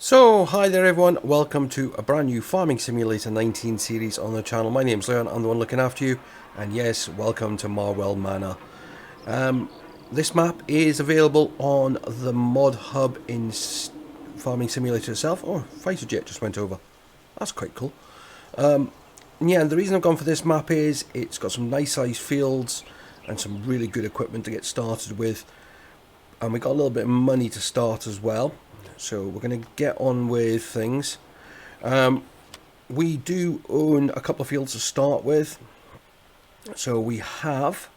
So, hi there everyone, welcome to a brand new Farming Simulator 19 series on the channel. My name's Leon, I'm the one looking after you, and yes, welcome to Marwell Manor. This map is available on the Modhub in Farming Simulator itself. Oh, fighter jet just went over. That's quite cool. Yeah, and the reason I've gone for this map is it's got some nice sized fields and some really good equipment to get started with. And we got a little bit of money to start as well. So we're going to get on with things. We do own a couple of fields to start with. So we have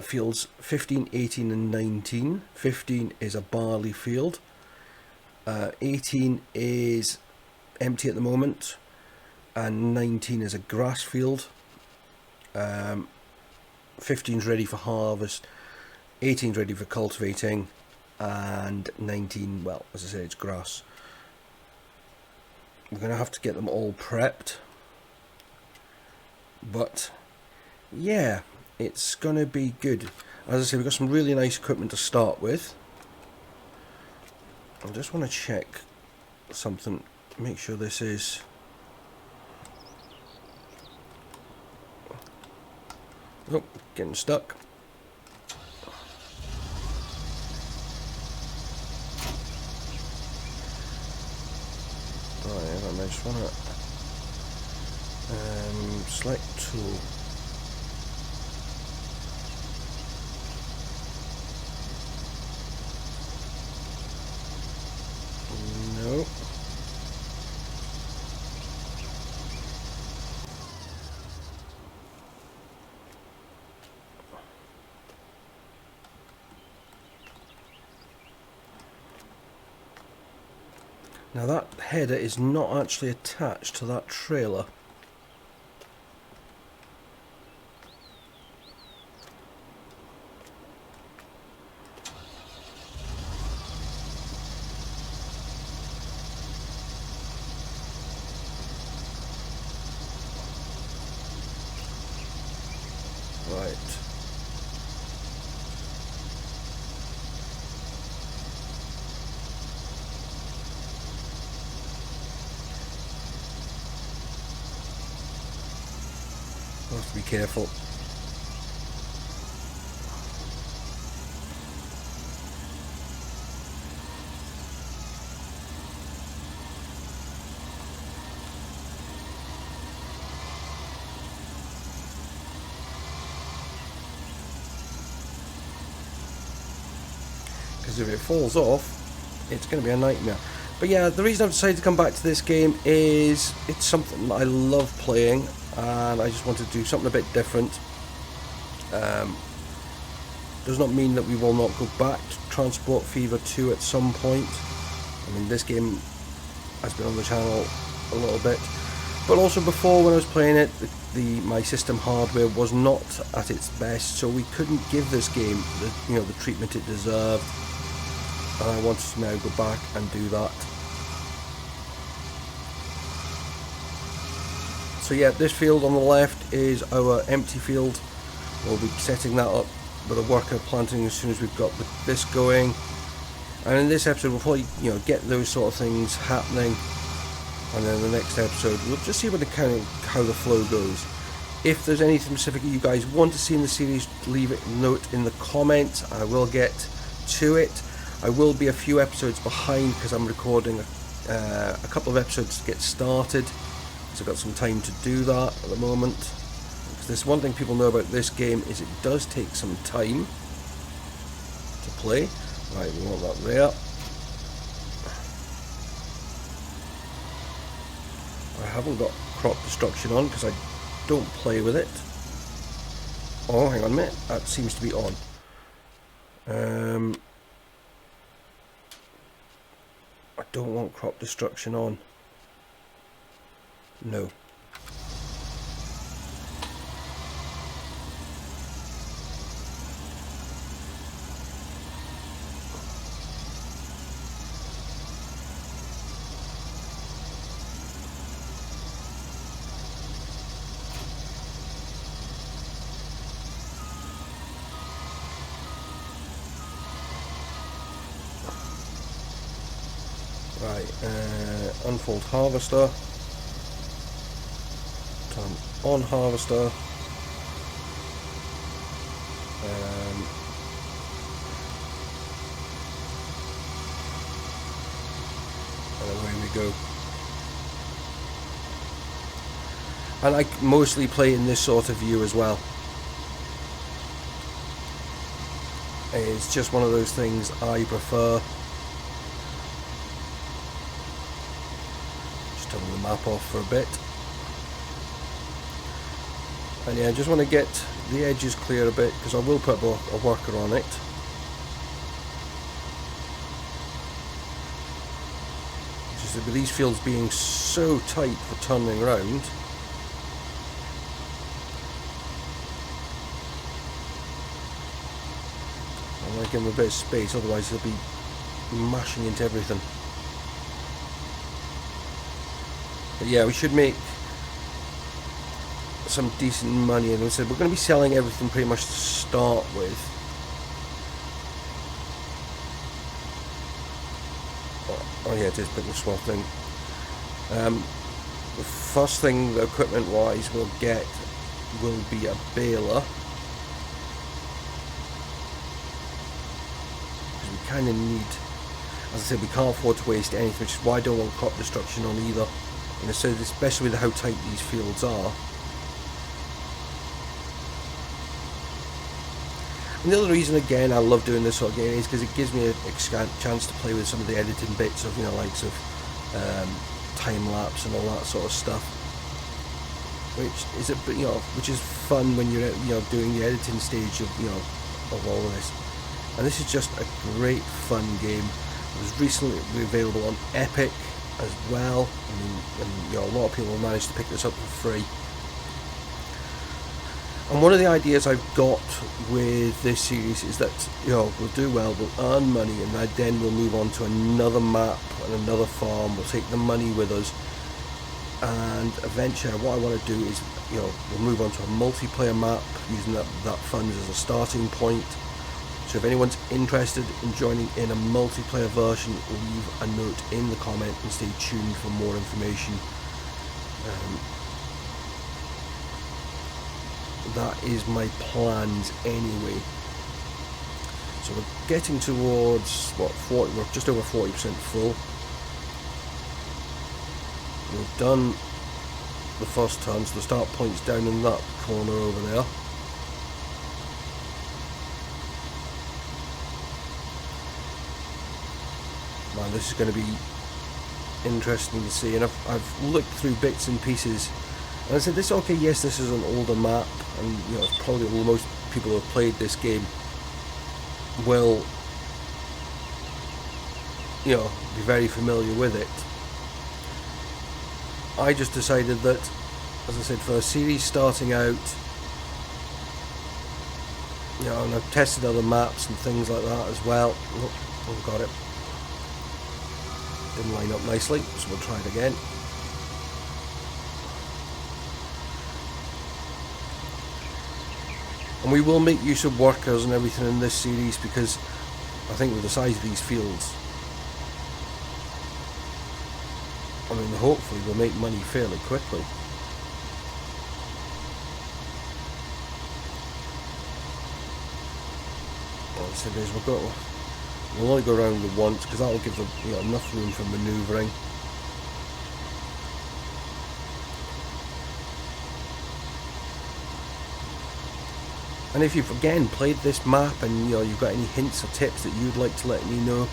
fields 15, 18 and 19. 15 is a barley field. 18 is empty at the moment. And 19 is a grass field. 15 is ready for harvest. 18 is ready for cultivating. And 19, well, as I say, it's grass. We're going to have to get them all prepped. But, yeah, it's going to be good. As I say, we've got some really nice equipment to start with. I just want to check something, make sure this is... Oh, getting stuck. I just want to select tool. No. Now that header is not actually attached to that trailer. Right. Have to be careful. Because if it falls off, it's going to be a nightmare. But yeah, the reason I've decided to come back to this game is it's something that I love playing, and I just wanted to do something a bit different. Does not mean that we will not go back to Transport Fever 2 at some point. I mean, this game has been on the channel a little bit, but also before, when I was playing it, my system hardware was not at its best, so we couldn't give this game the treatment it deserved. And I wanted to now go back and do that. So yeah, this field on the left is our empty field. We'll be setting that up with a worker planting as soon as we've got this going. And in this episode we'll probably get those sort of things happening. And then the next episode we'll just see how the flow goes. If there's anything specific you guys want to see in the series, leave a note in the comments. I will get to it. I will be a few episodes behind because I'm recording a couple of episodes to get started, so I've got some time to do that at the moment. Because there's one thing people know about this game is it does take some time to play. Right, we want that there. I haven't got crop destruction on because I don't play with it. Oh, hang on a minute, that seems to be on. I don't want crop destruction on. No. Right, unfold harvester, turn on harvester, and away we go. And I mostly play in this sort of view as well. It's just one of those things I prefer. Just turn the map off for a bit. And yeah, I just want to get the edges clear a bit, because I will put a worker on it. Just with these fields being so tight for turning around, I want to give them a bit of space, otherwise they'll be mashing into everything. But yeah, we should make some decent money, and so we're going to be selling everything pretty much to start with. Oh yeah, it is putting the swap thing. The first thing, the equipment wise, we'll get will be a baler. Because we kind of need, as I said, we can't afford to waste anything, which is why I don't want crop destruction on either. And so, especially with how tight these fields are. And the other reason, again, I love doing this sort of game is because it gives me a chance to play with some of the editing bits of, likes of time lapse and all that sort of stuff, which is which is fun when you're doing the editing stage of of all of this. And this is just a great fun game. It was recently available on Epic as well. I mean, and, a lot of people managed to pick this up for free. And one of the ideas I've got with this series is that, we'll do well, we'll earn money, and then we'll move on to another map and another farm. We'll take the money with us, and eventually what I want to do is, we'll move on to a multiplayer map using that funds as a starting point. So if anyone's interested in joining in a multiplayer version, leave a note in the comment and stay tuned for more information. That is my plans anyway. So we're getting towards we're just over 40% full. We've done the first turn, so the start point's down in that corner over there. Man, this is going to be interesting to see, and I've looked through bits and pieces, and I said, this is an older map, and it's probably most people who have played this game will be very familiar with it. I just decided that, as I said, for a series starting out, and I've tested other maps and things like that as well. Oh, got it. Didn't line up nicely, so we'll try it again. And we will make use of workers and everything in this series, because I think with the size of these fields, I mean, hopefully we'll make money fairly quickly. What I said is we'll only go around the once, because that will give them enough room for manoeuvring. And if you've again played this map and you've got any hints or tips that you'd like to let me know,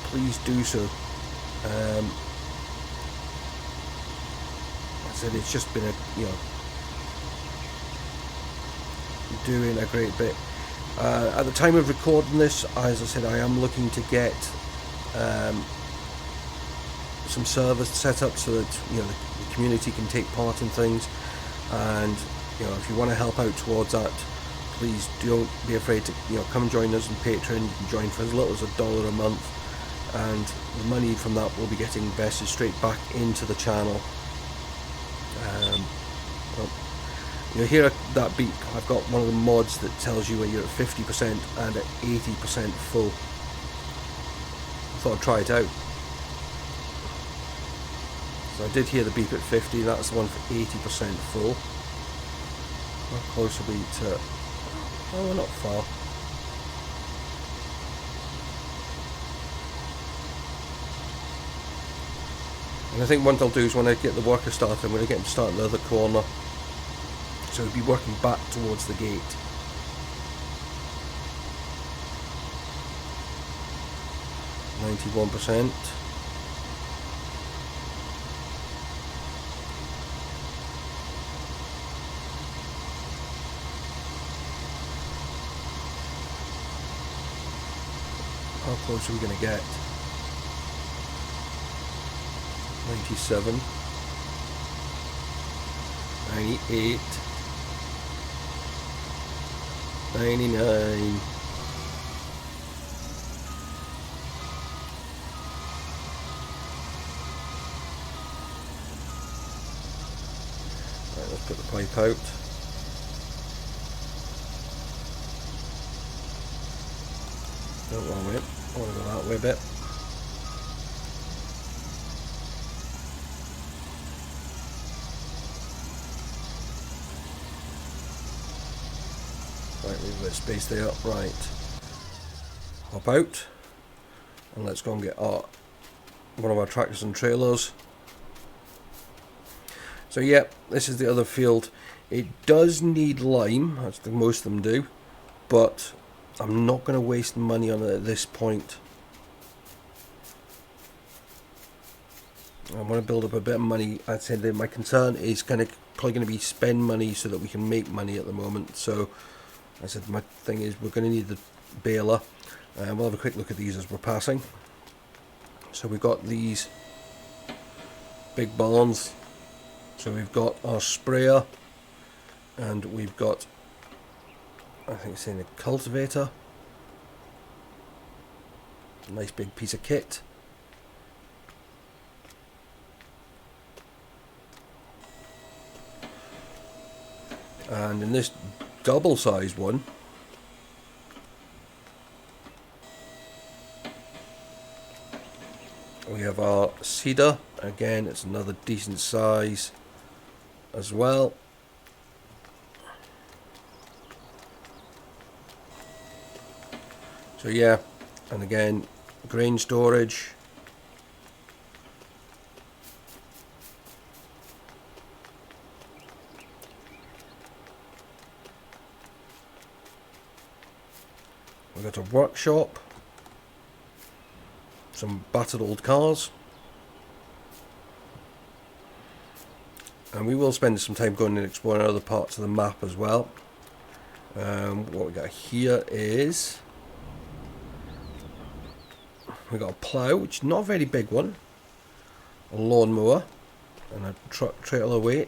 please do so. Like I said, it's just been doing a great bit. At the time of recording this, as I said, I am looking to get some servers set up so that the community can take part in things, and if you want to help out towards that, please don't be afraid to come and join us on Patreon. You can join for as little as $1 a month, and the money from that will be getting invested straight back into the channel. Hear that beep. I've got one of the mods that tells you when you're at 50% and at 80% full. thought I'd try it out. So I did hear the beep at 50, that's the one for 80% full. How close are we to... Oh, we're not far. And I think what I'll do is when I get the worker started, I'm going to get him to start in the other corner. So he'll be working back towards the gate. %. How close are we going to get? 97, 98, 99. Right, let's put the pipe out. Don't want to wait. I want to go that way a bit. Right, leave a bit of space there. Right. Hop out. And let's go and get one of our tractors and trailers. So yeah, this is the other field. It does need lime, as most of them do, but I'm not going to waste money on it at this point. I want to build up a bit of money. I'd say that my concern is probably going to be spend money so that we can make money at the moment. So I said my thing is we're going to need the baler. We'll have a quick look at these as we're passing. So we've got these big barns. So we've got our sprayer, and we've got, I think it's saying a cultivator. Nice big piece of kit. And in this double-sized one, we have our seeder. Again, it's another decent size as well. So yeah, and again, grain storage. We've got a workshop, some battered old cars, and we will spend some time going and exploring other parts of the map as well. What we got here is we got a plough, which is not a very big one, a lawnmower, and a tractor weight.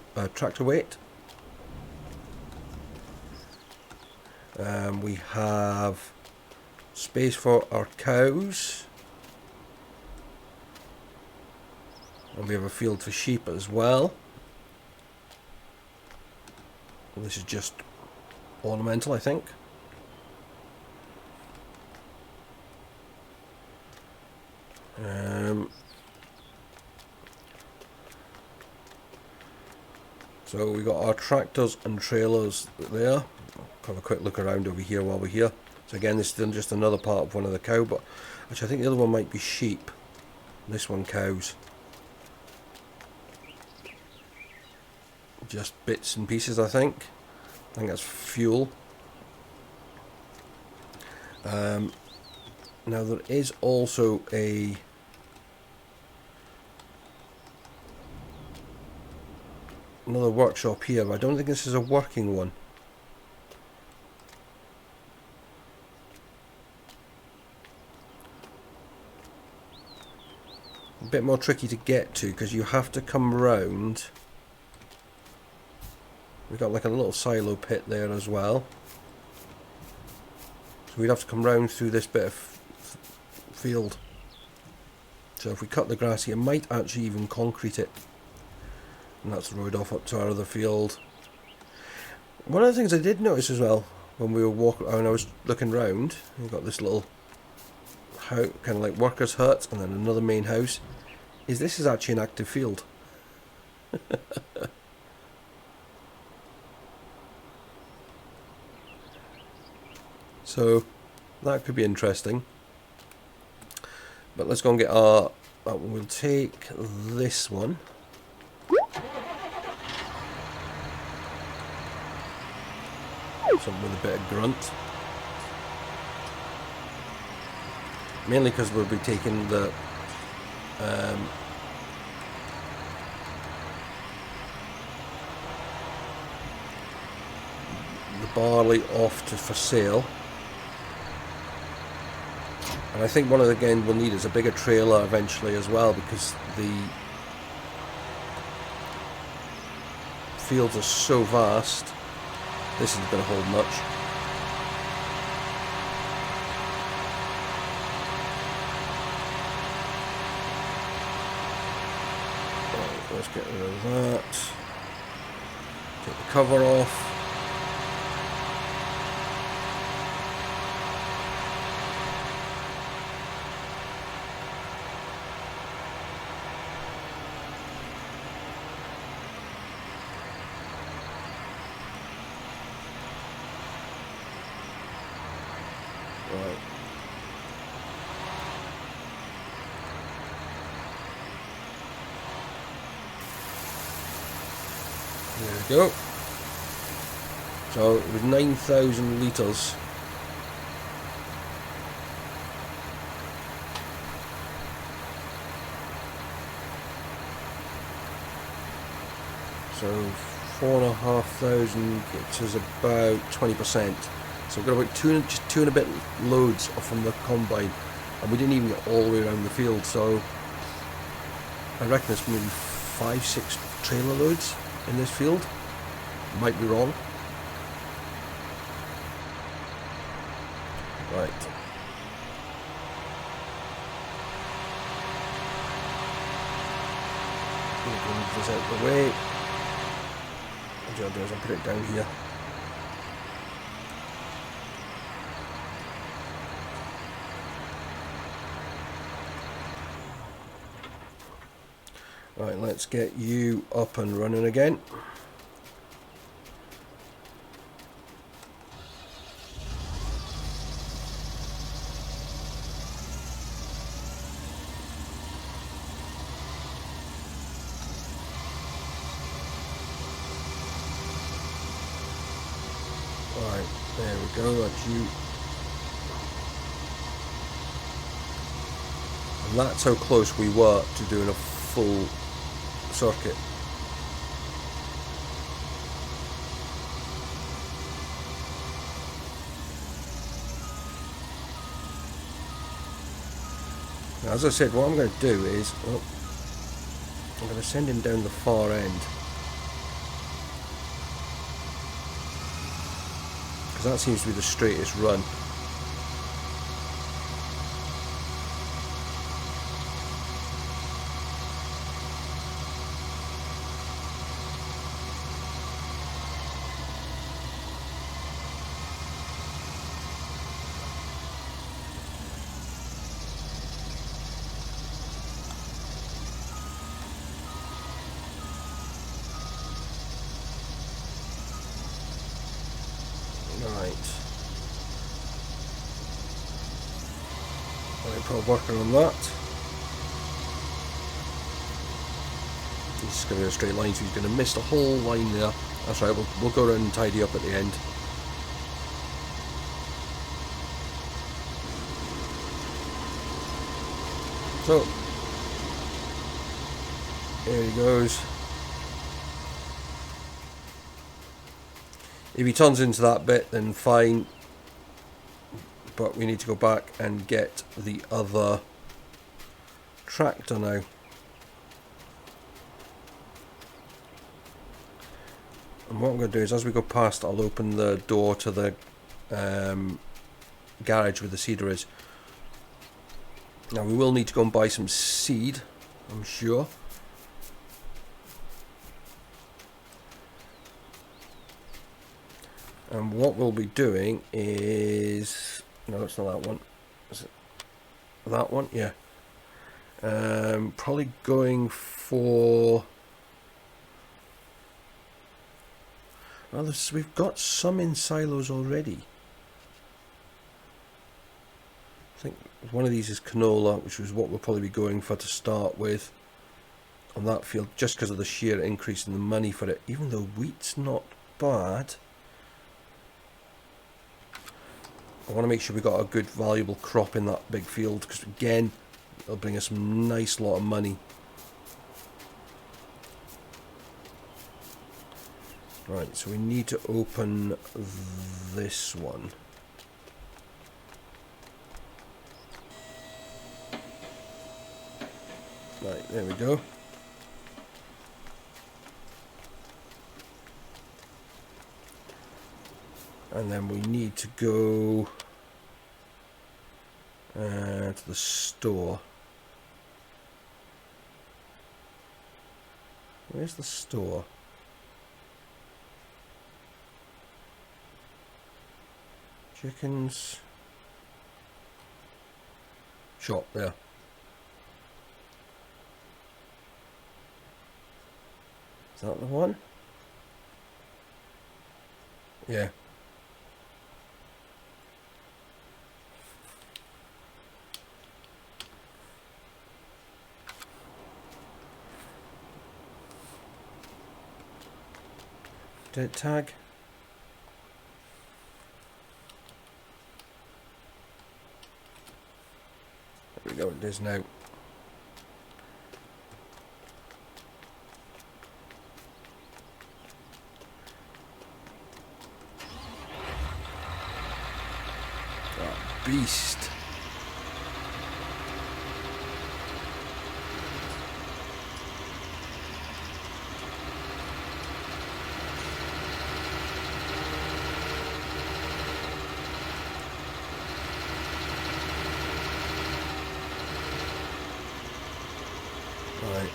We have space for our cows, and we have a field for sheep as well. This is just ornamental, I think. So we got our tractors and trailers there. Have a quick look around over here while we're here. So again, this is just another part of one of the cow, but actually I think the other one might be sheep. This one cows. Just bits and pieces, I think. I think that's fuel. Now there is also another workshop here, but I don't think this is a working one. A bit more tricky to get to because you have to come round. We've got like a little silo pit there as well. So we'd have to come round through this bit of field. So if we cut the grass here, it might actually even concrete it. And that's the road off up to our other field. One of the things I did notice as well when we were walking, when I was looking round, we've got this little kind of like workers' huts and then another main house, is this is actually an active field. So that could be interesting. But let's go and get our... we'll take this one. Something with a bit of grunt. Mainly because we'll be taking the barley off for sale. And I think one of the again we'll need is a bigger trailer eventually as well, because the fields are so vast. This isn't going to hold much. Right, let's get rid of that. Take the cover off. Right. There we go. So it was 9,000 litres. So 4,500 gets us about 20%. So we've got about two and a bit loads from the combine, and we didn't even get all the way around the field. So I reckon it's maybe 5-6 trailer loads in this field. Might be wrong. Right. Move this out of the way. What I'll do is I'll put it down here. Right, let's get you up and running again. Right, there we go, that's you. And that's how close we were to doing a full circuit. Now, as I said, what I'm going to do is, I'm going to send him down the far end, because that seems to be the straightest run. Probably working on that. He's just going to be a straight line, so he's going to miss the whole line there. That's right, we'll go around and tidy up at the end. So, here he goes. If he turns into that bit, then fine. But we need to go back and get the other tractor now. And what I'm going to do is, as we go past, I'll open the door to the garage where the seeder is. Now we will need to go and buy some seed, I'm sure. And what we'll be doing is... No, it's not that one. Is it? That one, yeah. Probably going for... Well, we've got some in silos already. I think one of these is canola, which was what we'll probably be going for to start with on that field, just because of the sheer increase in the money for it, even though wheat's not bad. I want to make sure we got a good valuable crop in that big field, because again, it'll bring us some nice lot of money. Right, so we need to open this one. Right, there we go. And then we need to go to the store. Where's the store? Chickens. Shop there. Is that the one? Yeah. Dead tag. There we go, it is now. Beast. Right.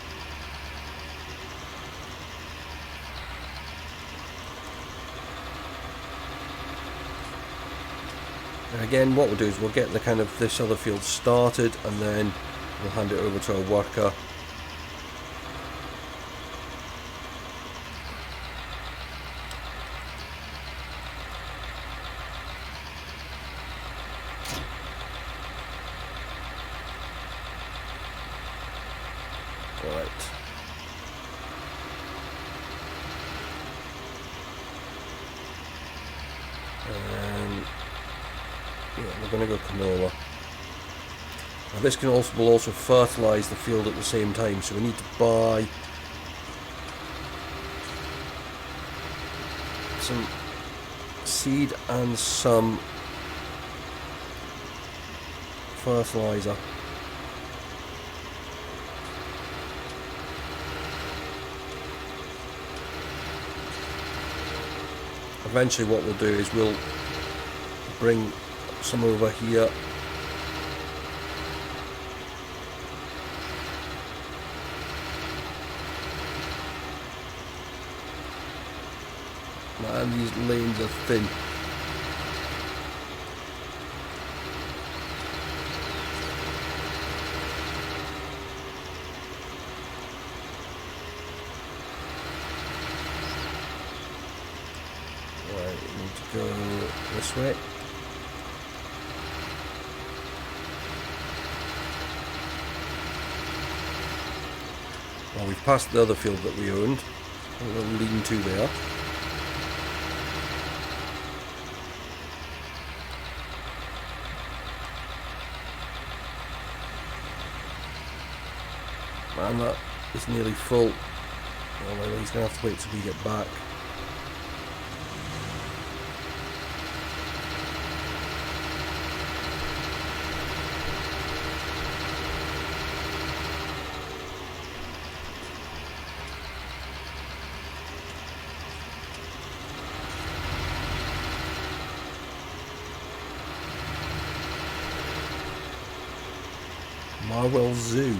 And again, what we'll do is we'll get the kind of this other field started, and then we'll hand it over to our worker. Right. And yeah, we're going to go canola. Now this will also fertilise the field at the same time, so we need to buy some seed and some fertiliser. Eventually what we'll do is we'll bring some over here. Man, these lanes are thin. Right, we need to go this way. Well, we've passed the other field that we owned. A little lean-to there. Man, that is nearly full. Oh, well, he's going to have to wait till we get back. Marwell Zoo.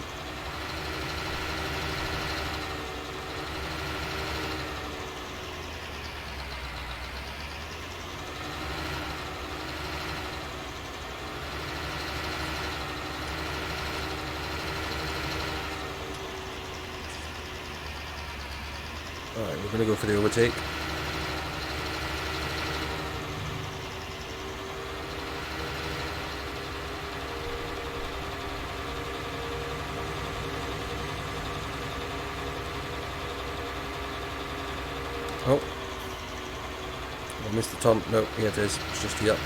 Alright, we're going to go for the overtake. Oh. I missed the turn. No, here it is. It's just here.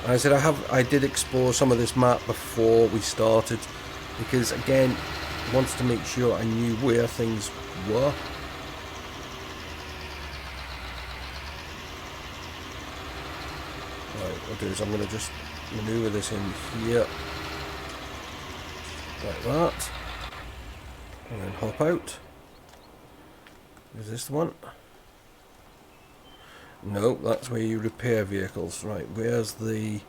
I said I did explore some of this map before we started, because again, wants to make sure I knew where things were. Right, what I'll do is I'm going to just maneuver this in here, like that, and then hop out. Is this the one? No, that's where you repair vehicles. Right, where's the...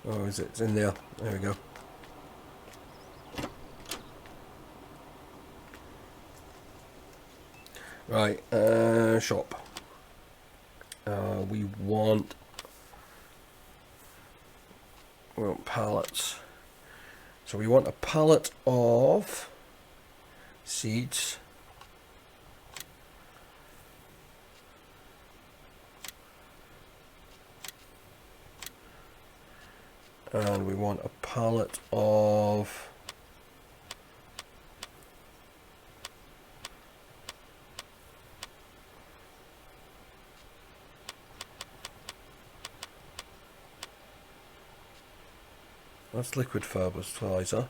Oh, is it? It's in there. There we go. Right, shop. We want pallets. So we want a pallet of seeds. And we want a pallet of that's liquid fertilizer.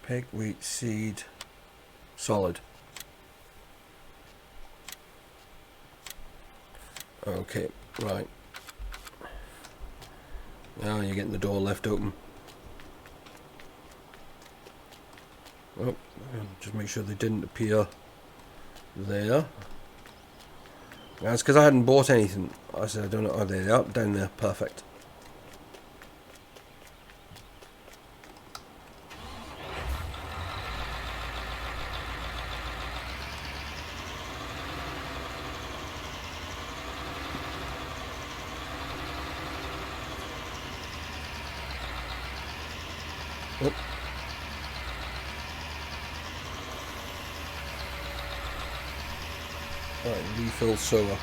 Pig, wheat, seed, solid. Okay, right. Now you're getting the door left open. Oh, just make sure they didn't appear there. That's because I hadn't bought anything. I said I don't know. Oh, there they are, down there. Perfect. Oh. Right, refill sewer.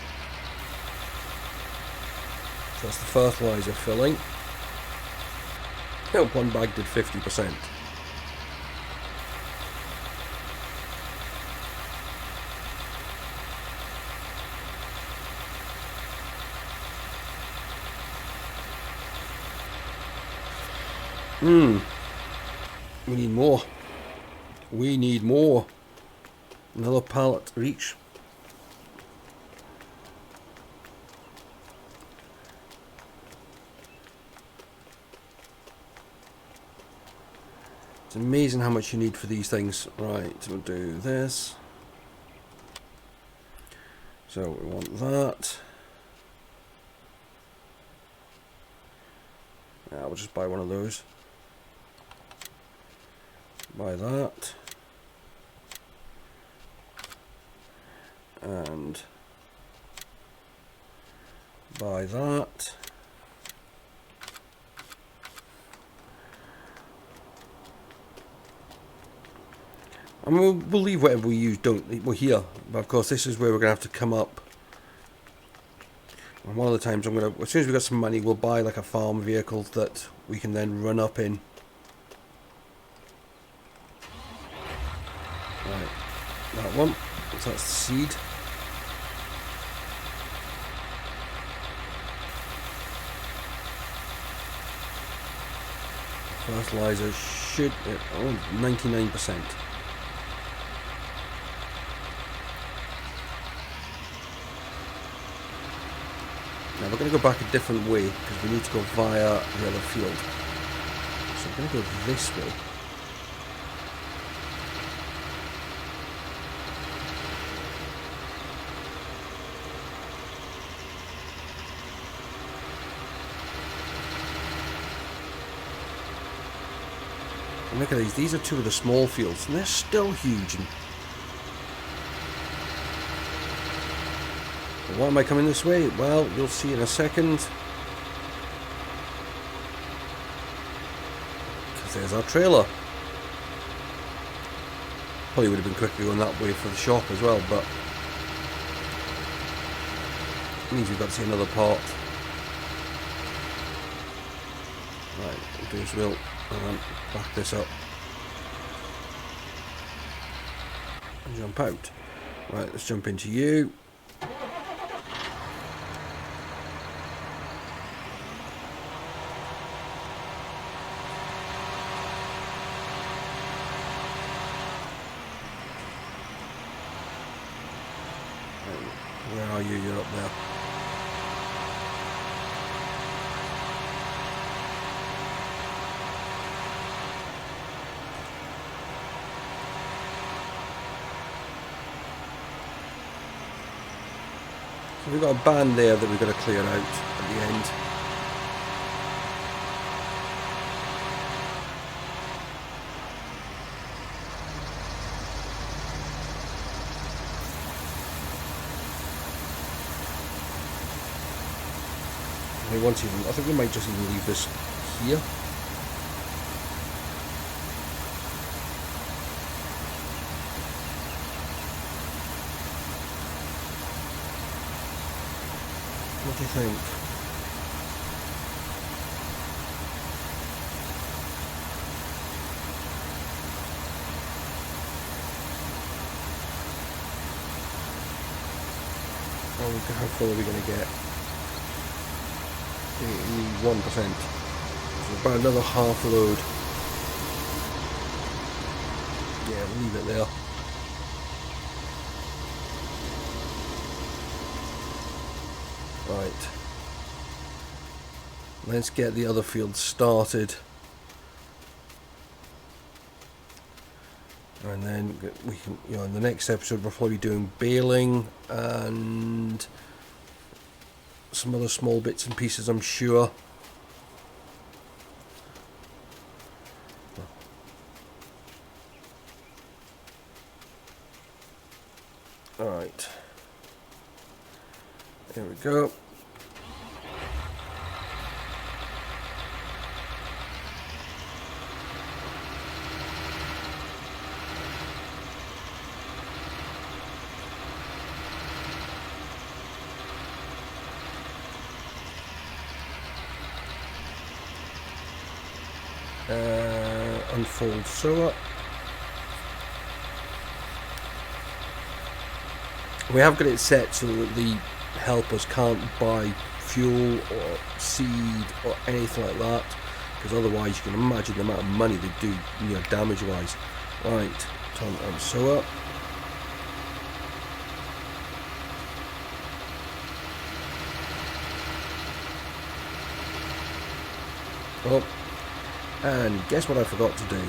So that's the fertilizer filling. Oh, one bag did 50%. We need more. We need more. Another pallet each. It's amazing how much you need for these things. Right, we'll do this. So we want that. Yeah, we'll just buy one of those. Buy that. And buy that. I mean, we'll leave whatever we use, we're here. But of course, this is where we're going to have to come up. And one of the times I'm going to, as soon as we've got some money, we'll buy like a farm vehicle that we can then run up in. Right, that one. So that's the seed. Fertilizer should, 99%. Now we're going to go back a different way because we need to go via the other field. So we're going to go this way. And look at these are two of the small fields and they're still huge. And why am I coming this way? Well, you'll see in a second. Because there's our trailer. Probably would have been quicker going that way for the shop as well, but it means we've got to see another part. Right, we'll do as well. Back this up. And jump out. Right, let's jump into you. Where are you? You're up there. So we've got a band there that we've got to clear out at the end. I think we might just even leave this here. What do you think? How full are we going to get? 1%. So about another half load. Yeah, we'll leave it there. Right. Let's get the other field started. And then we can, in the next episode we'll probably be doing baling and some other small bits and pieces, I'm sure. Alright. There we go. Unfold sewer. We have got it set so that the helpers can't buy fuel or seed or anything like that, because otherwise you can imagine the amount of money they do, damage wise. Right, turn on sewer. Oh, and guess what I forgot to do?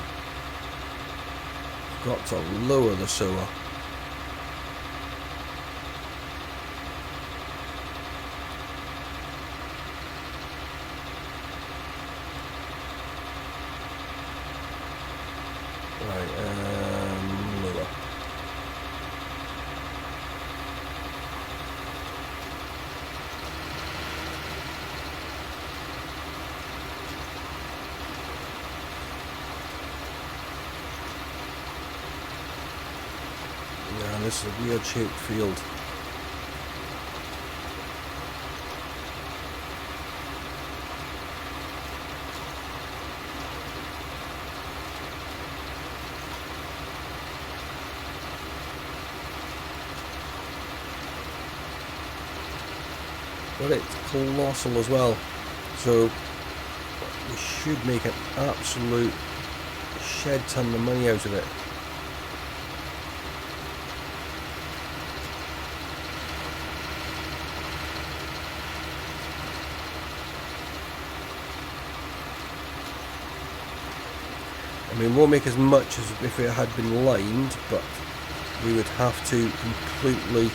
Forgot to lower the sewer. Lower. Yeah, this is a weird shaped field. But it's colossal as well, so we should make an absolute shed ton of money out of it. mean, it won't make as much as if it had been lined, but we would have to completely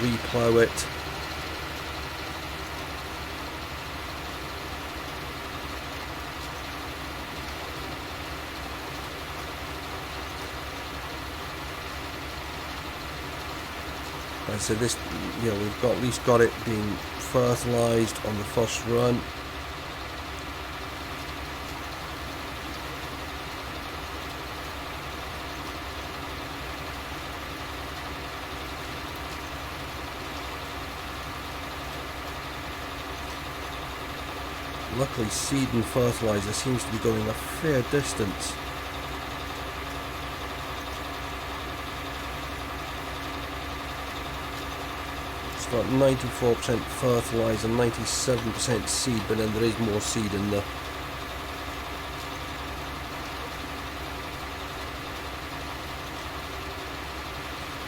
re-plough it. Like I said, this, you know, we've got at least got it being fertilised on the first run. Luckily, seed and fertiliser seems to be going a fair distance. It's got 94% fertiliser, 97% seed, but then there is more seed in there.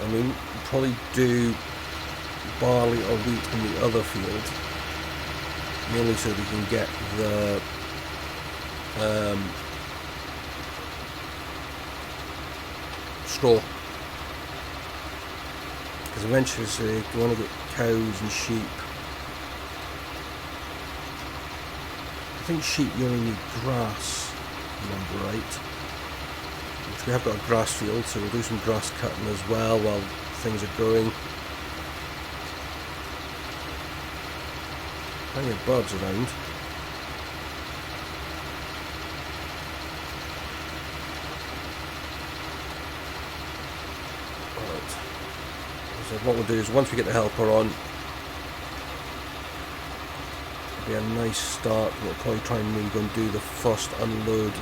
I mean, we'll probably do barley or wheat in the other field. Mainly so we can get the straw, because eventually you want to get cows and sheep. I think sheep you only need grass, if I remember right, which we have got a grass field, so we'll do some grass cutting as well while things are going. Plenty of birds around. Right. So what we'll do is once we get the helper on, it'll be a nice start. We'll probably try and really go and do the first unload.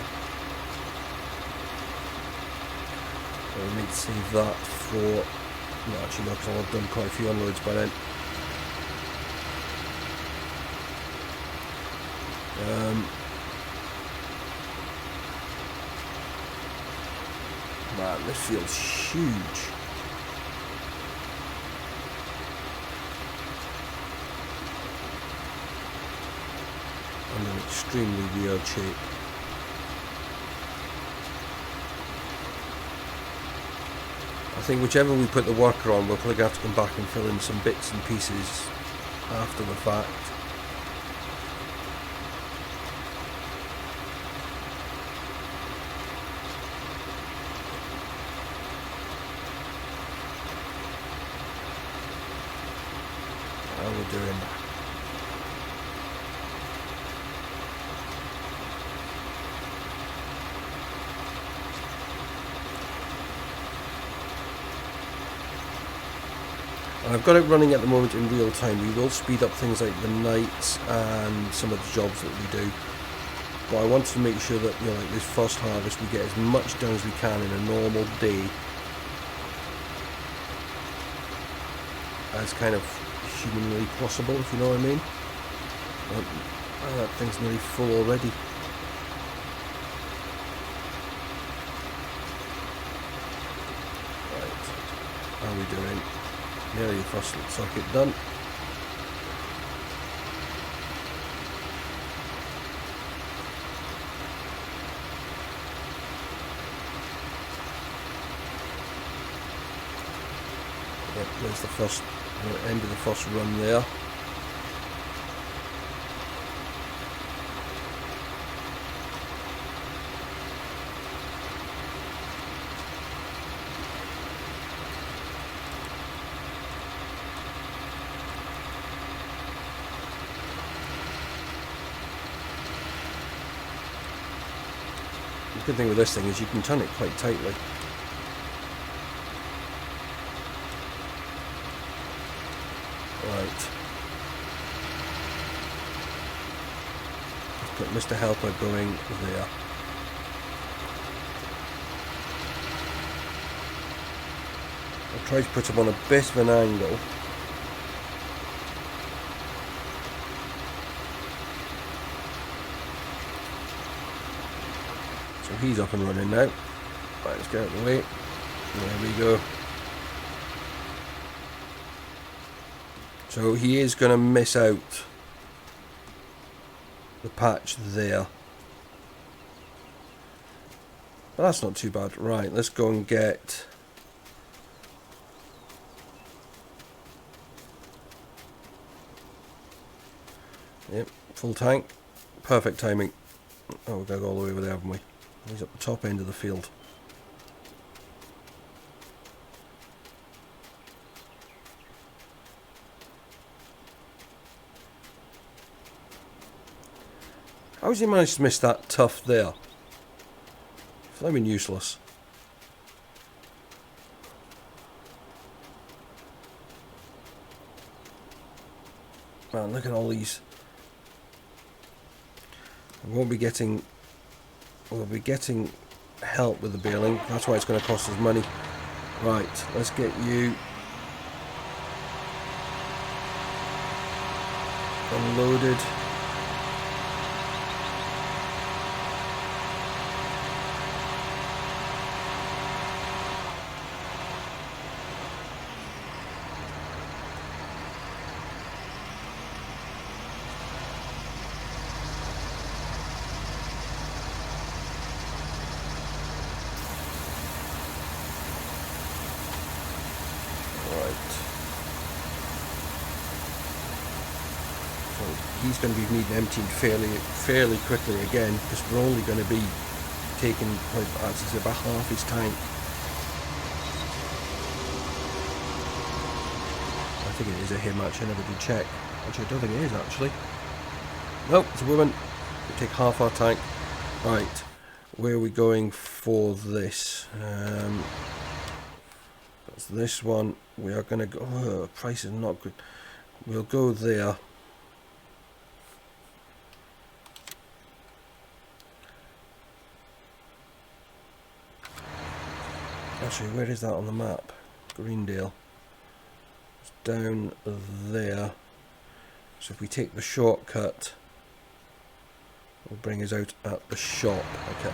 We need to save that for... No, actually no, because I'll have done quite a few unloads by then. Man, this feels huge. And an extremely weird shape. I think whichever we put the worker on, we'll probably have to come back and fill in some bits and pieces after the fact. How are we doing? I've got it running at the moment in real time. We will speed up things like the nights and some of the jobs that we do. But I wanted to make sure that, you know, like this first harvest, we get as much done as we can in a normal day, as kind of humanly possible, if you know what I mean. Oh, that thing's nearly full already. Right, how are we doing? Nearly the first circuit done. Yep, there's the first end of the first run there. The good thing with this thing is you can turn it quite tightly. Right. Let's put Mr. Helper going there. I'll try to put him on a bit of an angle. So he's up and running now. Right, let's get out of the way. There we go. So he is going to miss out the patch there. But that's not too bad. Right, let's go and get... Yep, full tank. Perfect timing. Oh, we've got to go all the way over there, haven't we? He's at the top end of the field. How has he managed to miss that tuft there? Flaming useless. Man, look at all these. We'll be getting help with the baling. That's why it's going to cost us money. Right, let's get you unloaded. He's going to be needing emptying fairly quickly again, because we're only going to be taking, as I say, about half his tank. I think it is a him, actually. I never did check. Actually, I don't think it is, actually. Nope, it's a woman. We take half our tank. Right, where are we going for this? That's this one. We are going to go... Oh, price is not good. We'll go there. Actually, where is that on the map? Greendale. It's down there. So if we take the shortcut, it'll bring us out at the shop. Okay.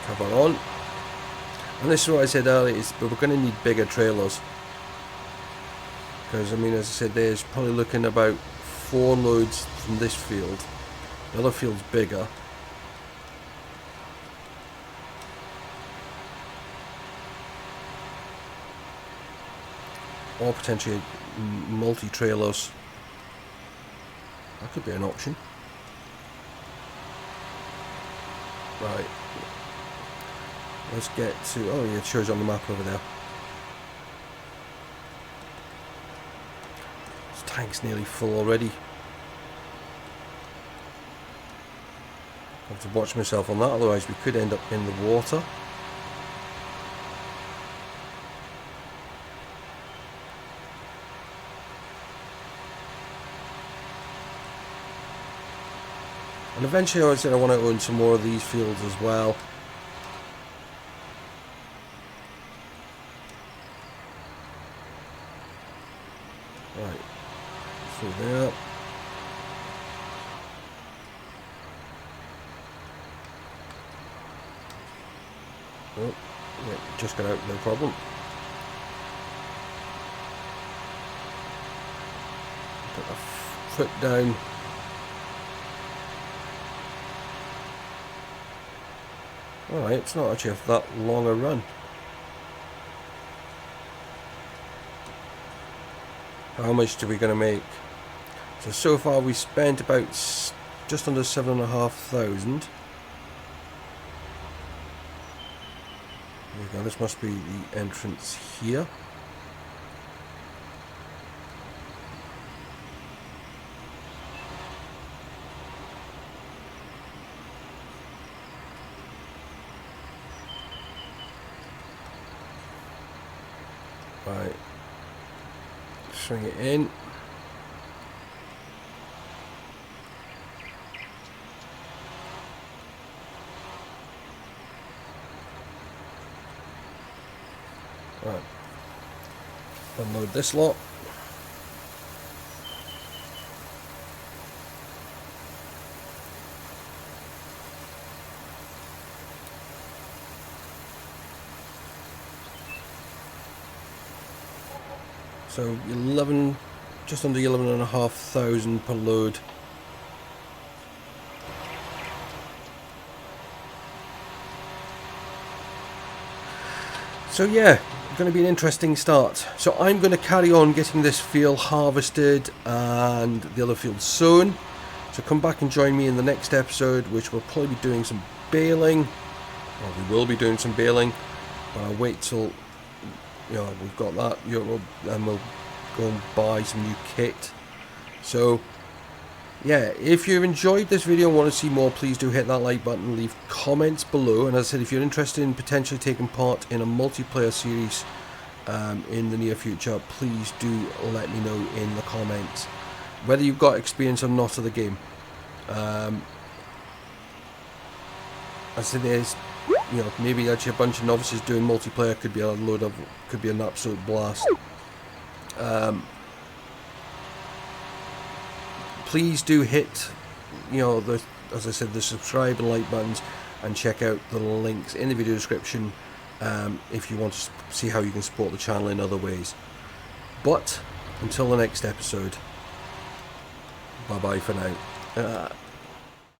Cover on. And this is what I said earlier, is but we're going to need bigger trailers. Because, I mean, as I said, there's probably looking about 4 loads from this field. The other field's bigger. Or potentially multi-trailers. That could be an option. Right. Let's get to... Oh yeah, it shows on the map over there. This tank's nearly full already. I have to watch myself on that, otherwise we could end up in the water. And eventually I said I want to own some more of these fields as well. Right, through there. Oh, yeah, just got out, no problem. Put a foot down. Alright, it's not actually that long a run. How much are we going to make? So far we spent about just under 7,500. There we go, this must be the entrance here. Right, swing it in. Right, unload this lot. So 11, just under 11,500 per load. So yeah, going to be an interesting start. So I'm going to carry on getting this field harvested and the other field sown. So come back and join me in the next episode, which we'll probably be doing some baling. Well, we will be doing some baling, but I'll wait till we've got that, and we'll go and buy some new kit. So yeah, if you've enjoyed this video and want to see more, please do hit that like button, leave comments below, and as I said, if you're interested in potentially taking part in a multiplayer series in the near future, please do let me know in the comments whether you've got experience or not of the game. As I said, there's maybe actually a bunch of novices doing multiplayer could be an absolute blast. Please do hit as I said, the subscribe and like buttons, and check out the links in the video description if you want to see how you can support the channel in other ways. But until the next episode, bye bye for now.